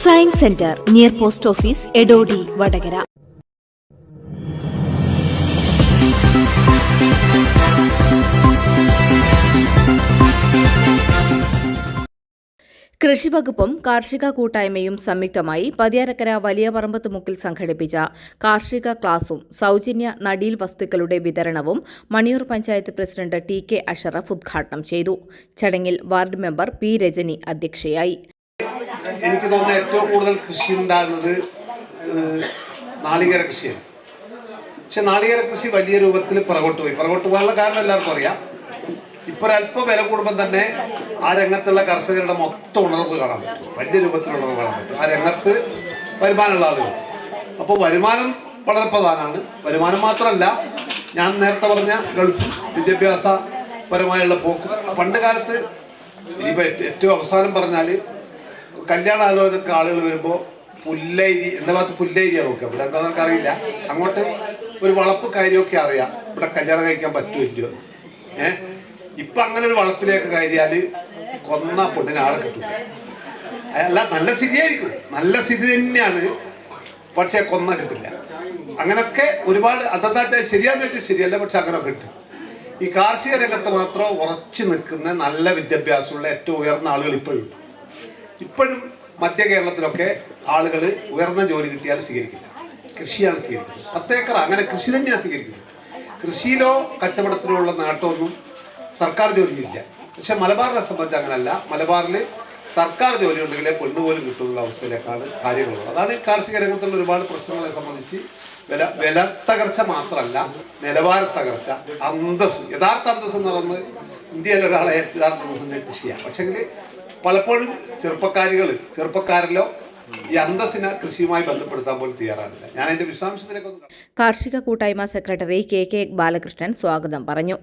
Science centre near post office Edodi Vadakara. കൃഷിവകുപ്പും കാർഷിക കൂട്ടായ്മയും സംയുക്തമായി പതിയാരക്കര വലിയ പറമ്പത്ത് മുക്കിൽ സംഘടിപ്പിച്ച കാർഷിക ക്ലാസും സൗജന്യ നടീൽ വസ്തുക്കളുടെ വിതരണവും മണിയൂർ പഞ്ചായത്ത് പ്രസിഡന്റ് ടി.കെ. അഷറഫ് ഉദ്ഘാടനം ചെയ്തു. ചടങ്ങിൽ വാർഡ് മെമ്പർ പി. രജനി അധ്യക്ഷയായി. എനിക്ക് തോന്നുന്ന ഏറ്റവും കൂടുതൽ കൃഷി ഉണ്ടാകുന്നത് നാളികേര കൃഷിയാണ്. പക്ഷെ നാളികേര കൃഷി വലിയ രൂപത്തിൽ പുറകോട്ട് പോകാനുള്ള കാരണം എല്ലാവർക്കും അറിയാം. ഇപ്പോൾ ഒരല്പം വില കൂടുമ്പോൾ തന്നെ ആ രംഗത്തുള്ള കർഷകരുടെ മൊത്തം ഉണർവ് കാണാൻ പറ്റും, വലിയ രൂപത്തിലുള്ള ഉണർവ് കാണാൻ പറ്റും. ആ രംഗത്ത് വരുമാനമുള്ള ആളുകൾ. അപ്പോൾ വരുമാനം വളരെ പ്രധാനമാണ്. വരുമാനം മാത്രമല്ല, ഞാൻ നേരത്തെ പറഞ്ഞ ഗൾഫ് വിദ്യാഭ്യാസപരമായുള്ള പോക്കും. പണ്ട് കാലത്ത് ഇനിയിപ്പോൾ ഏറ്റവും അവസാനം പറഞ്ഞാൽ കല്യാണ ആലോചനക്ക് ആളുകൾ വരുമ്പോൾ പുല്ലൈരി, എൻ്റെ ഭാഗത്ത് പുല്ലൈരിയാണ് നോക്കുക. ഇവിടെ എന്താണെന്നൊക്കെ അറിയില്ല. അങ്ങോട്ട് ഒരു വളപ്പ് കാര്യമൊക്കെ അറിയാം, ഇവിടെ കല്യാണം കഴിക്കാൻ പറ്റുമല്ലോ. ഇപ്പം അങ്ങനെ ഒരു വളപ്പിലേക്ക് കയറിയാൽ കൊന്ന പൊണ്ണിന് ആളെ കിട്ടില്ല. അല്ല, നല്ല സ്ഥിതിയായിരിക്കും, നല്ല സ്ഥിതി തന്നെയാണ്, പക്ഷേ കൊന്ന കിട്ടില്ല. അങ്ങനെയൊക്കെ ഒരുപാട് അതെന്താ ശരിയാന്ന് വെച്ചാൽ ശരിയല്ല, പക്ഷെ അങ്ങനെ കിട്ടും. ഈ കാർഷിക രംഗത്ത് മാത്രം ഉറച്ചു നിൽക്കുന്ന നല്ല വിദ്യാഭ്യാസമുള്ള ഏറ്റവും ഉയർന്ന ആളുകൾ ഇപ്പോഴും മധ്യ കേരളത്തിലൊക്കെ ആളുകൾ ഉയർന്ന ജോലി കിട്ടിയാൽ സ്വീകരിക്കില്ല, കൃഷിയാണ് സ്വീകരിക്കുന്നത്. 10 ഏക്കർ അങ്ങനെ കൃഷി തന്നെയാണ് സ്വീകരിക്കുന്നത്. കൃഷിയിലോ കച്ചവടത്തിലോ ഉള്ള നേട്ടമൊന്നും സർക്കാർ ജോലിയില്ല. പക്ഷെ മലബാറിനെ സംബന്ധിച്ച് അങ്ങനല്ല. മലബാറിൽ സർക്കാർ ജോലി ഉണ്ടെങ്കിലേ പൊന്നുപോലും കിട്ടുന്നുള്ള അവസ്ഥയിലേക്കാണ് കാര്യങ്ങളുള്ളത്. അതാണ് കാർഷിക രംഗത്തുള്ള ഒരുപാട് പ്രശ്നങ്ങളെ സംബന്ധിച്ച് വില തകർച്ച മാത്രമല്ല, നിലവാര തകർച്ച, അന്തസ്, യഥാർത്ഥ അന്തസ് എന്ന് പറയുന്നത് ഇന്ത്യയിലെ ഒരാളെ യഥാർത്ഥ അന്തസ്സിൻ്റെ കൃഷിയാണ്. പക്ഷെങ്കിൽ പലപ്പോഴും ചെറുപ്പക്കാരിലോ ഈ അന്തസ്സിനെ കൃഷിയുമായി ബന്ധപ്പെടുത്താൻ പോലും തയ്യാറാകുന്നില്ല. ഞാൻ അതിന്റെ വിശദാംശത്തിലേക്കൊന്നും. കാർഷിക കൂട്ടായ്മ സെക്രട്ടറി കെ. ബാലകൃഷ്ണൻ സ്വാഗതം പറഞ്ഞു.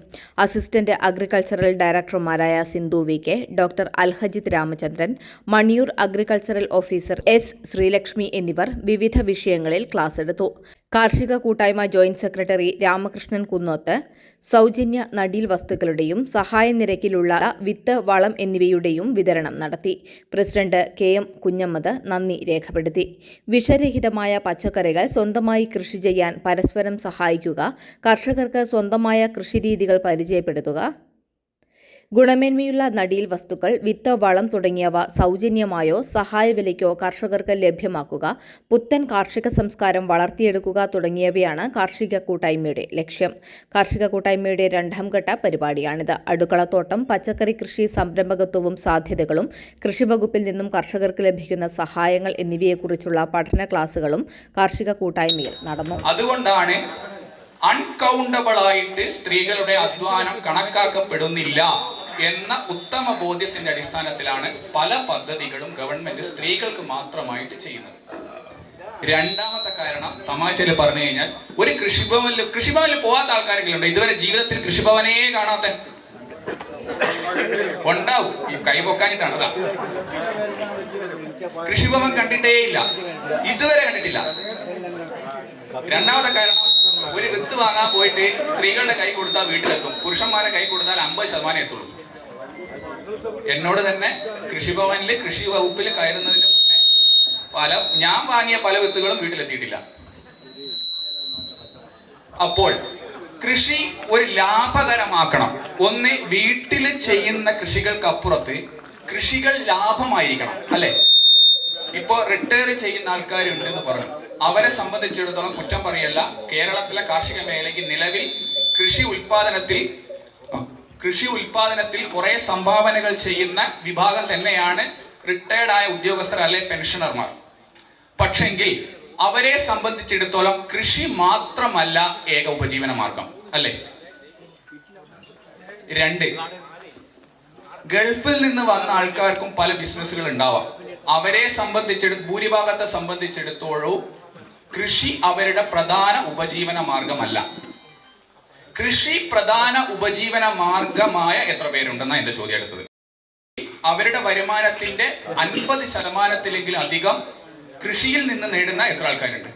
അസിസ്റ്റന്റ് അഗ്രികൾച്ചറൽ ഡയറക്ടർമാരായ Sindhu V K., doctor Alhajith Ramachandran, Maniyur agricultural officer S. Sreelakshmi എന്നിവർ വിവിധ വിഷയങ്ങളിൽ ക്ലാസ് എടുത്തു. കാർഷിക കൂട്ടായ്മ ജോയിന്റ് സെക്രട്ടറി രാമകൃഷ്ണൻ കുന്നോത്ത് സൗജന്യ നടീൽ വസ്തുക്കളുടെയും സഹായ നിരക്കിലുള്ള വിത്ത്, വളം എന്നിവയുടെയും വിതരണം നടത്തി. President K M. കുഞ്ഞമ്മദ് നന്ദി രേഖപ്പെടുത്തി. വിഷരഹിതമായ പച്ചക്കറികൾ സ്വന്തമായി കൃഷി ചെയ്യാൻ പരസ്പരം സഹായിക്കുക, കർഷകർക്ക് സ്വന്തമായ കൃഷിരീതികൾ പരിചയപ്പെടുത്തുക, ഗുണമേന്മയുള്ള നടീൽ വസ്തുക്കൾ, വിത്ത്, വളം തുടങ്ങിയവ സൗജന്യമായോ സഹായവിലയ്ക്കോ കർഷകർക്ക് ലഭ്യമാക്കുക, പുത്തൻ കാർഷിക സംസ്കാരം വളർത്തിയെടുക്കുക തുടങ്ങിയവയാണ് കാർഷിക കൂട്ടായ്മയുടെ ലക്ഷ്യം. കാർഷിക കൂട്ടായ്മയുടെ 2ാം ഘട്ട പരിപാടിയാണിത്. അടുക്കളത്തോട്ടം, പച്ചക്കറി കൃഷി, സംരംഭകത്വവും സാധ്യതകളും, കൃഷിവകുപ്പിൽ നിന്നും കർഷകർക്ക് ലഭിക്കുന്ന സഹായങ്ങൾ എന്നിവയെക്കുറിച്ചുള്ള പഠന ക്ലാസുകളും കാർഷിക കൂട്ടായ്മയിൽ നടന്നു. അതുകൊണ്ടാണ് അൺകൗണ്ടബിളായിട്ട് സ്ത്രീകളുടെ അധ്വാനം കണക്കാക്കപ്പെടുന്നില്ല എന്ന ഉത്തമ ബോധ്യത്തിന്റെ അടിസ്ഥാനത്തിലാണ് പല പദ്ധതികളും ഗവൺമെന്റ് സ്ത്രീകൾക്ക് മാത്രമായിട്ട് ചെയ്യുന്നത്. 2ാമത്തെ കാരണം തമാശയിൽ പറഞ്ഞു കഴിഞ്ഞാൽ, ഒരു കൃഷിഭവനിൽ പോകാത്ത ആൾക്കാരെങ്കിലും ഉണ്ട് ഇതുവരെ ജീവിതത്തിൽ കൃഷിഭവനേ കാണാത്ത? ഉണ്ടാവും, ഈ കൈ പൊക്കാനിട്ടാണ്. അതാ, കൃഷിഭവൻ കണ്ടിട്ടേ ഇല്ല, ഇതുവരെ കണ്ടിട്ടില്ല. 2ാമത്തെ കാരണം, ഒരു വിത്ത് വാങ്ങാൻ പോയിട്ട് സ്ത്രീകളുടെ കൈ കൊടുത്താൽ വീട്ടിലെത്തും, പുരുഷന്മാരെ കൈ കൊടുത്താൽ 50% എത്തുള്ളൂ. എന്നോട് തന്നെ കൃഷിഭവനിൽ കൃഷി വകുപ്പിൽ കയറുന്നതിന് മുന്നേ ഞാൻ വാങ്ങിയ പല വിത്തുകളും വീട്ടിലെത്തിയിട്ടില്ല. അപ്പോൾ കൃഷി ഒരു ലാഭകരമാക്കണം. ഒന്ന്, വീട്ടിൽ ചെയ്യുന്ന കൃഷികൾക്കപ്പുറത്ത് കൃഷികൾ ലാഭമായിരിക്കണം, അല്ലെ? ഇപ്പോ റിട്ടയർ ചെയ്യുന്ന ആൾക്കാരുണ്ട് എന്ന് പറഞ്ഞു, അവരെ സംബന്ധിച്ചിടത്തോളം കുറ്റം പറയല്ല. കേരളത്തിലെ കാർഷിക മേഖലയ്ക്ക് നിലവിൽ കൃഷി ഉൽപാദനത്തിൽ കുറെ സംഭാവനകൾ ചെയ്യുന്ന വിഭാഗം തന്നെയാണ് റിട്ടയർഡ് ആയ ഉദ്യോഗസ്ഥർ, അല്ലെ പെൻഷനർമാർ. പക്ഷെങ്കിൽ അവരെ സംബന്ധിച്ചിടത്തോളം കൃഷി മാത്രമല്ല ഏക ഉപജീവന മാർഗം, അല്ലെ? 2, ഗൾഫിൽ നിന്ന് വന്ന ആൾക്കാർക്കും പല ബിസിനസ്സുകൾ ഉണ്ടാവാം. അവരെ ഭൂരിഭാഗത്തെ സംബന്ധിച്ചിടത്തോളം കൃഷി അവരുടെ പ്രധാന ഉപജീവന മാർഗമല്ല. കൃഷി പ്രധാന ഉപജീവന മാർഗമായ എത്ര പേരുണ്ടെന്നാണ് എന്റെ ചോദ്യം എടുത്തത്. അവരുടെ വരുമാനത്തിന്റെ 50%-ലെങ്കിലും അധികം കൃഷിയിൽ നിന്ന് നേടുന്ന എത്ര ആൾക്കാരുണ്ട്?